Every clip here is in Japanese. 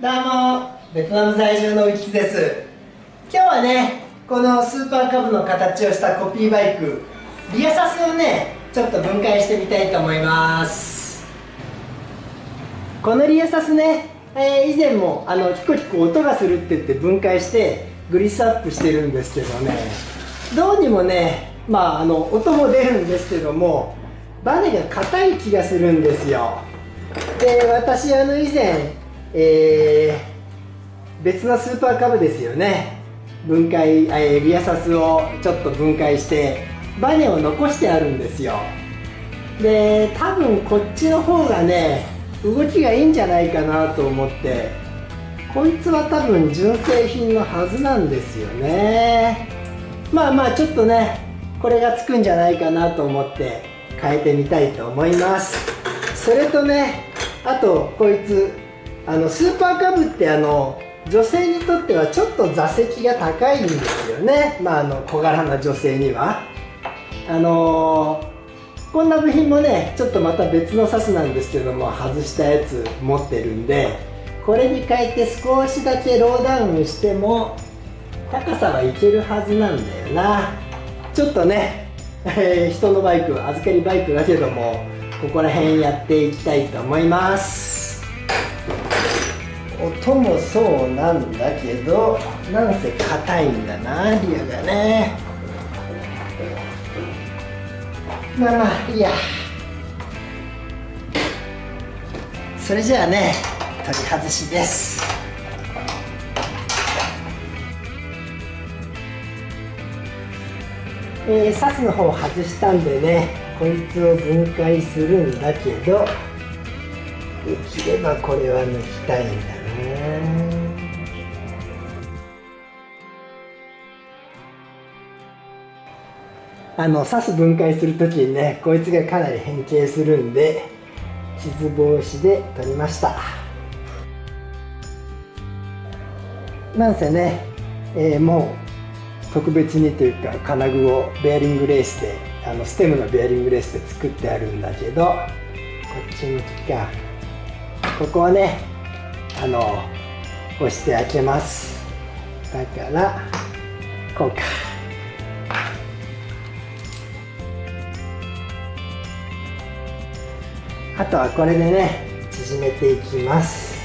どうも、ベトナム在住のウキです。今日はね、このスーパーカブの形をしたコピーバイク、リアサスをね、ちょっと分解してみたいと思います。このリアサスね、以前もキコキコ音がするって言って分解してグリスアップしてるんですけどね、どうにもね、音も出るんですけども、バネが硬い気がするんですよ。で、私以前、別のスーパーカブですよね、分解、リアサスをちょっと分解してバネを残してあるんですよ。で、多分こっちの方がね動きがいいんじゃないかなと思って、こいつは多分純正品のはずなんですよね。ちょっとねこれがつくんじゃないかなと思って変えてみたいと思います。それとね、あとこいつスーパーカブって女性にとってはちょっと座席が高いんですよね。小柄な女性にはこんな部品もねちょっとまた別のサスなんですけども、外したやつ持ってるんで、これに変えて少しだけローダウンしても高さはいけるはずなんだよな。ちょっとね、人のバイク、預かりバイクだけどもここら辺やっていきたいと思います。音もそうなんだけど、なんせ硬いんだな、リアがね。いいや。それじゃあね、取り外しです。サスの方外したんでね、こいつを分解するんだけど、できればこれは抜きたいんだね。サス分解するときにね、こいつがかなり変形するんで傷防止で取りました。なんせね、もう特別にというか金具をベアリングレースでステムのベアリングレースで作ってあるんだけど、こっち向きか、ここはね押して開けます。だからこうか。あとはこれでね縮めていきます。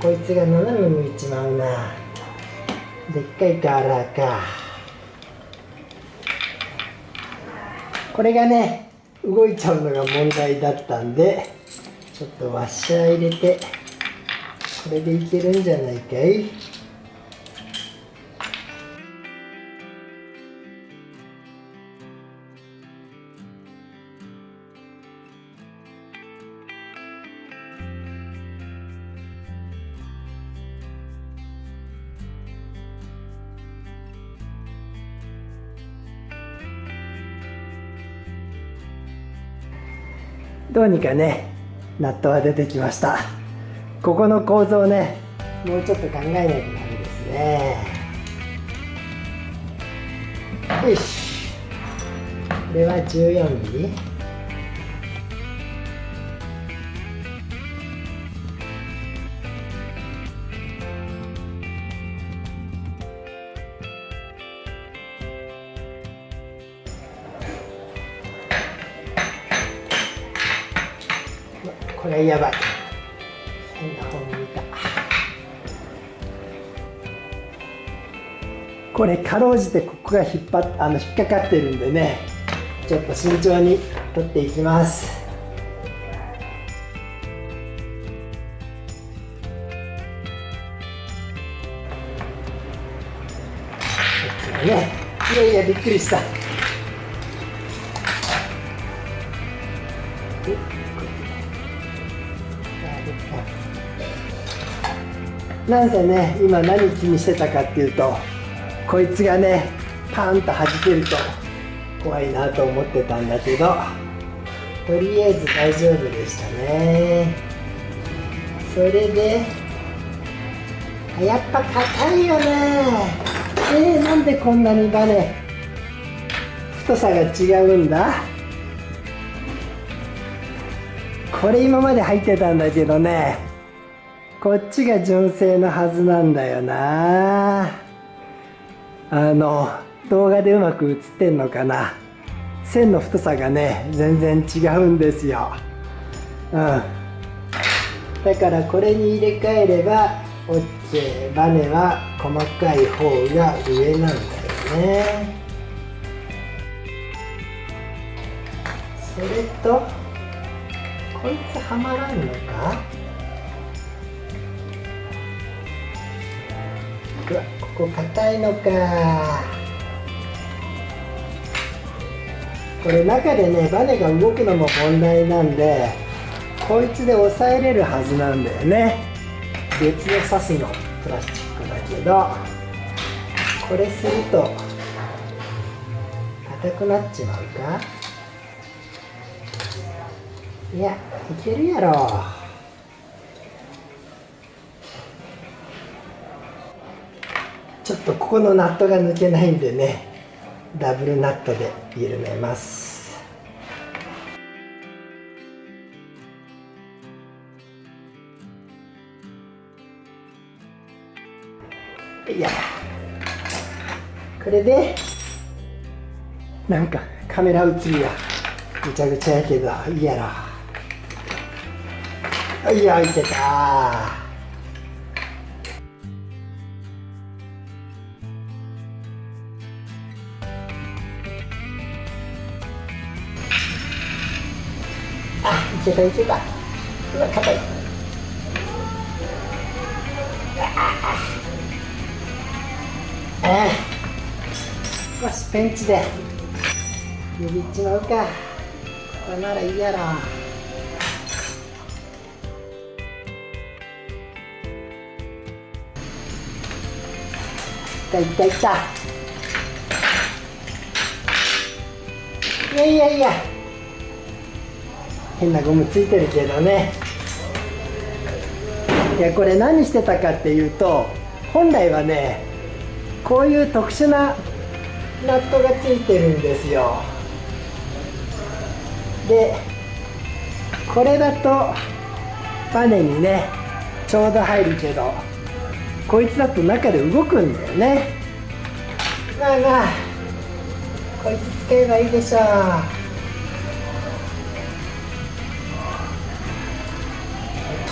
こいつが斜め向いちまうな。でっかいカーラーか。これがね動いちゃうのが問題だったんで、ちょっとワッシャー入れてこれでいけるんじゃないかい。どうにかねナットは出てきました。ここの構造ねもうちょっと考えないとダメですね。よし、これは14ミリ。これはやばい。変な方向いた。これかろうじてここが引っかかってるんでね、ちょっと慎重に取っていきます。いやいやびっくりした。なんせね今何気にしてたかっていうと、こいつがねパーンと弾けると怖いなと思ってたんだけど、とりあえず大丈夫でしたね。それでやっぱ硬いよね。なんでこんなにバネ太さが違うんだ。これ今まで入ってたんだけどね、こっちが純正のはずなんだよな。動画でうまく映ってんのかな。線の太さがね全然違うんですよ。だからこれに入れ替えれば OK。 バネは細かい方が上なんだよね。それとこいつはまらんのか。うわ、ここ硬いのか。これ中でねバネが動くのも問題なんで、こいつで押さえれるはずなんだよね。別のサスのプラスチックだけど、これすると硬くなっちまうか。いや、いけるやろ。ちょっとここのナットが抜けないんでね、ダブルナットで緩めます。いや、これでなんかカメラ映りがぐちゃぐちゃやけどいいやろ。いや、いけた。いけたいけた。うわ、硬い。少しペンチで握っちまうか。これならいいやろ。いったいった。いやいやいや、変なゴムついてるけどね。いや、これ何してたかっていうと、本来はねこういう特殊なナットがついてるんですよ。でこれだとバネにねちょうど入るけど、こいつだと中で動くんだよね。まあまあこいつ使えばいいでしょう。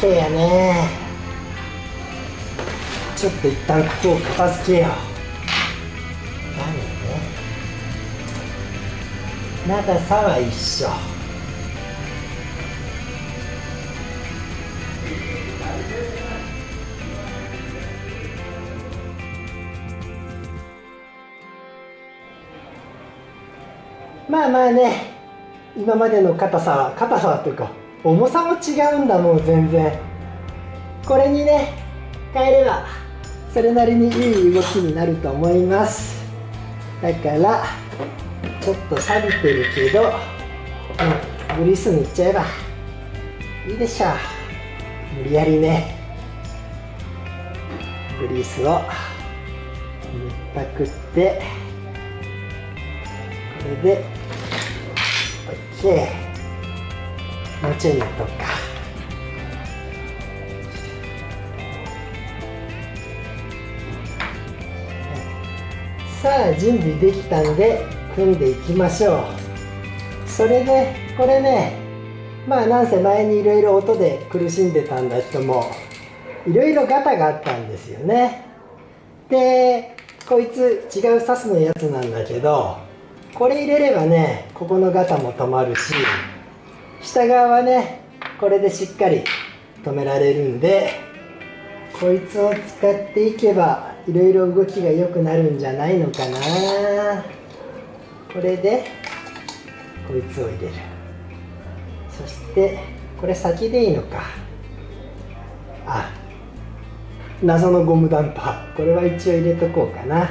OK やね。ちょっと一旦ここを片付けよう。バネね、長さは一緒。まあまあね、今までの硬さはというか重さも違うんだもん全然。これにね変えればそれなりにいい動きになると思います。だからちょっと錆びてるけど、グリース塗っちゃえばいいでしょう。無理やりねグリースを塗ったくって、これで OK。 もうちょい塗っとくか。さあ準備できたんで組んでいきましょう。それでこれね、まあなんせ前にいろいろ音で苦しんでたんだ人もいろいろガタがあったんですよね。でこいつ違うサスのやつなんだけど、これ入れればねここのガタも止まるし、下側はねこれでしっかり止められるんで、こいつを使っていけばいろいろ動きが良くなるんじゃないのかな。これでこいつを入れる。そしてこれ先でいいのか。あ、謎のゴムダンパー、これは一応入れとこうかな。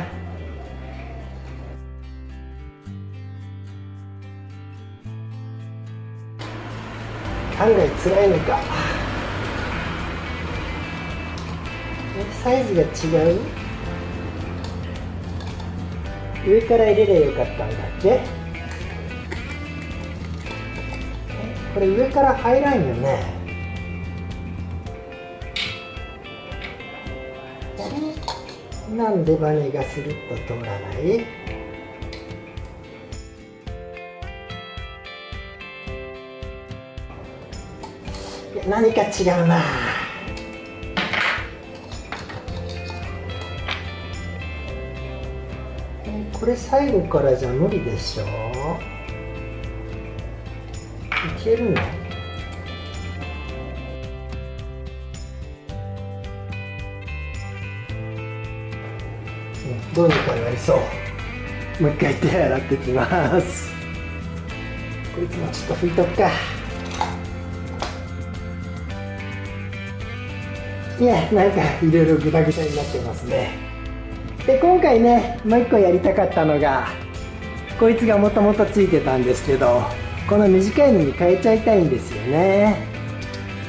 案外辛いのか。サイズが違う。上から入れればよかったんだっけ。これ上から入らんよね。なんでバネがスルッと通らない？いや、何か違うな。これ最後からじゃ無理でしょ。いけるの？どうにかなりそう。もう一回手洗ってきます。こいつもちょっと拭いとくか。いや、なんかいろいろグダグダになってますね。で、今回ね、もう一個やりたかったのが、こいつがもともとついてたんですけど、この短いのに変えちゃいたいんですよね。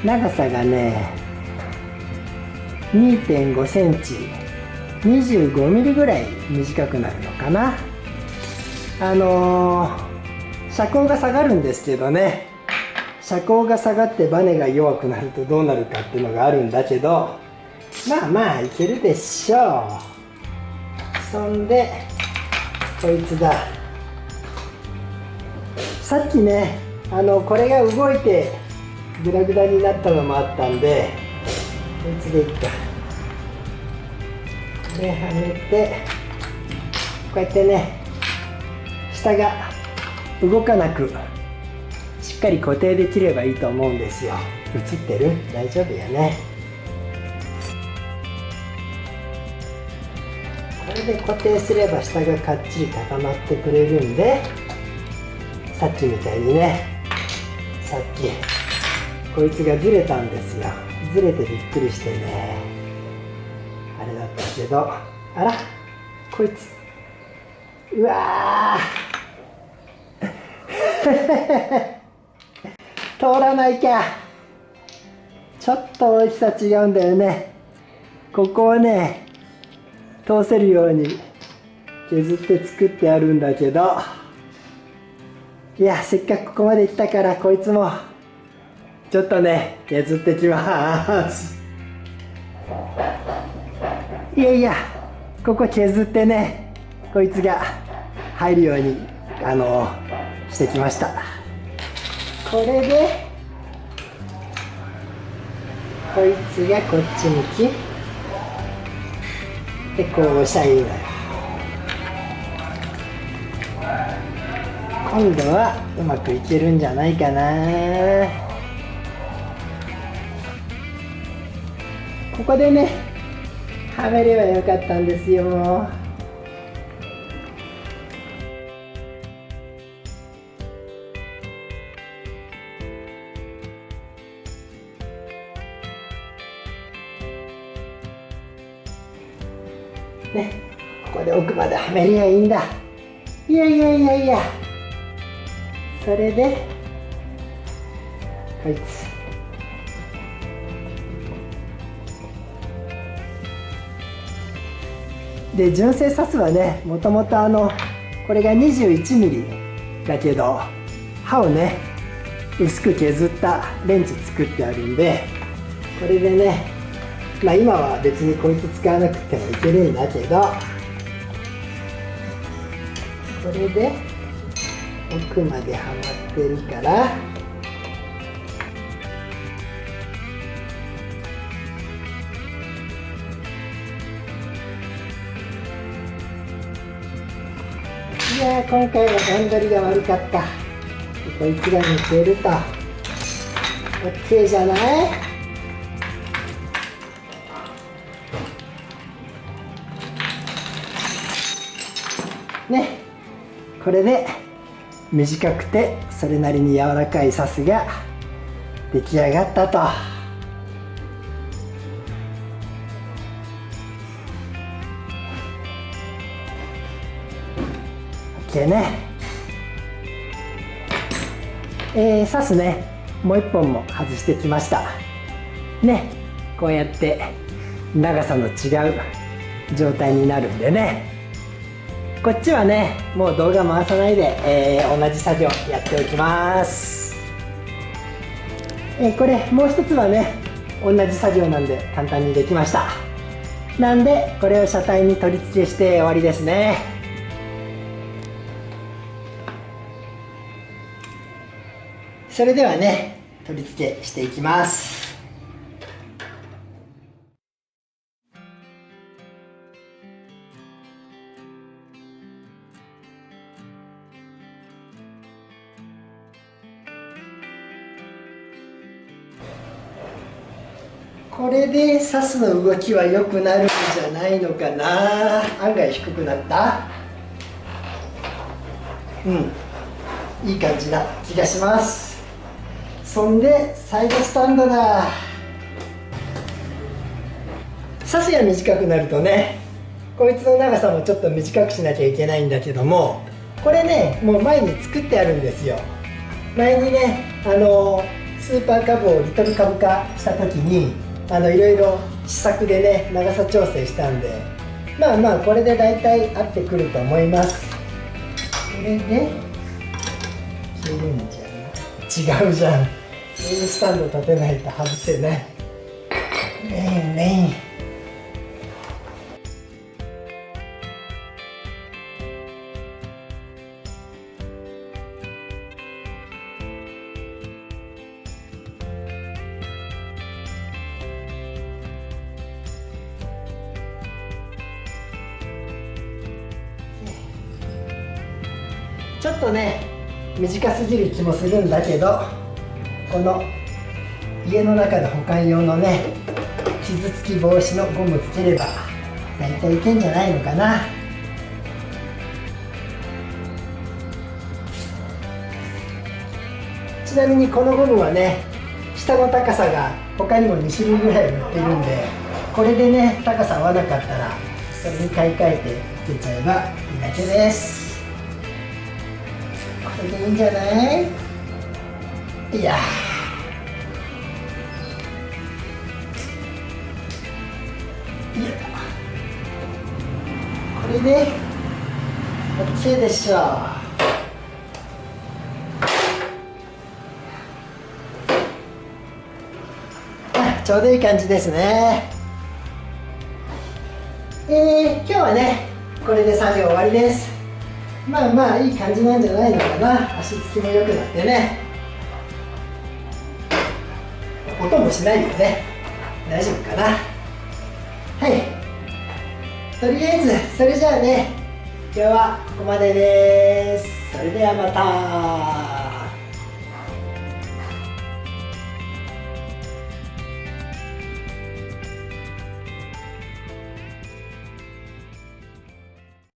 長さがね、2.5 センチ、25ミリぐらい短くなるのかな。車高が下がるんですけどね、車高が下がってバネが弱くなるとどうなるかっていうのがあるんだけど、まあまあいけるでしょう。そんでこいつだ。さっきね、これが動いてグダグダになったのもあったんで、こいつでいっか。ではめて、こうやってね、下が動かなくしっかり固定できればいいと思うんですよ。映ってる？大丈夫やね。これで固定すれば下がかっちり固まってくれるんで、さっきみたいにね、さっきこいつがずれたんですよ。ずれてびっくりしてね、あれだったけど、あらこいつ、うわ通らないか。ちょっと大きさ違うんだよね。ここをね通せるように削って作ってあるんだけど、いや、せっかくここまで来たからこいつもちょっとね削ってきます。いやいや、ここ削ってね、こいつが入るようにしてきました。これでこいつがこっち向きで、こう押したらいいのよ。今度はうまくいけるんじゃないかな。ここでねはめればよかったんですよ。ね、ここで奥まではめりゃいいんだ。いやいやいやいや、それでこいつで、純正サスはね、もともとこれが21ミリだけど、刃をね薄く削ったレンチ作ってあるんで、これでね、まあ今は別にこいつ使わなくてもいけるんだけど、これで奥まではまってるから、いやー、今回は段取りが悪かった。こいつが抜けると OK じゃない？ね、これで短くてそれなりに柔らかいサスが出来上がったと。OK ね。サスね、もう一本も外してきましたね。こうやって長さの違う状態になるんでね、こっちはねもう動画回さないで、同じ作業やっておきます。これもう一つはね同じ作業なんで簡単にできました。なんでこれを車体に取り付けして終わりですね。それではね取り付けしていきます。これでサスの動きは良くなるんじゃないのかな。案外低くなった。いい感じな気がします。そんでサイドスタンドだ。サスが短くなるとねこいつの長さもちょっと短くしなきゃいけないんだけども、これねもう前に作ってあるんですよ。前にねスーパーカブをリトルカブ化した時にいろいろ試作でね長さ調整したんで、まあこれで大体合ってくると思います。これで切るんじゃない？違うじゃん。スタンド立てないと外せない。レインちょっとね短すぎる気もするんだけど、この家の中で保管用のね傷つき防止のゴムつければ大体いけんじゃないのかな。ちなみにこのゴムはね下の高さが他にも2種類ぐらい売ってるんで、これでね高さ合わなかったらそれに買い替えてつけちゃえばいいだけです。これでいいんじゃない？いやこれで OK でしょう。ちょうどいい感じですね。今日はねこれで作業終わりです。まあいい感じなんじゃないのかな。足つきも良くなってね、音もしないよね。大丈夫かな。はい、とりあえずそれじゃあね今日はここまでです。それではまた。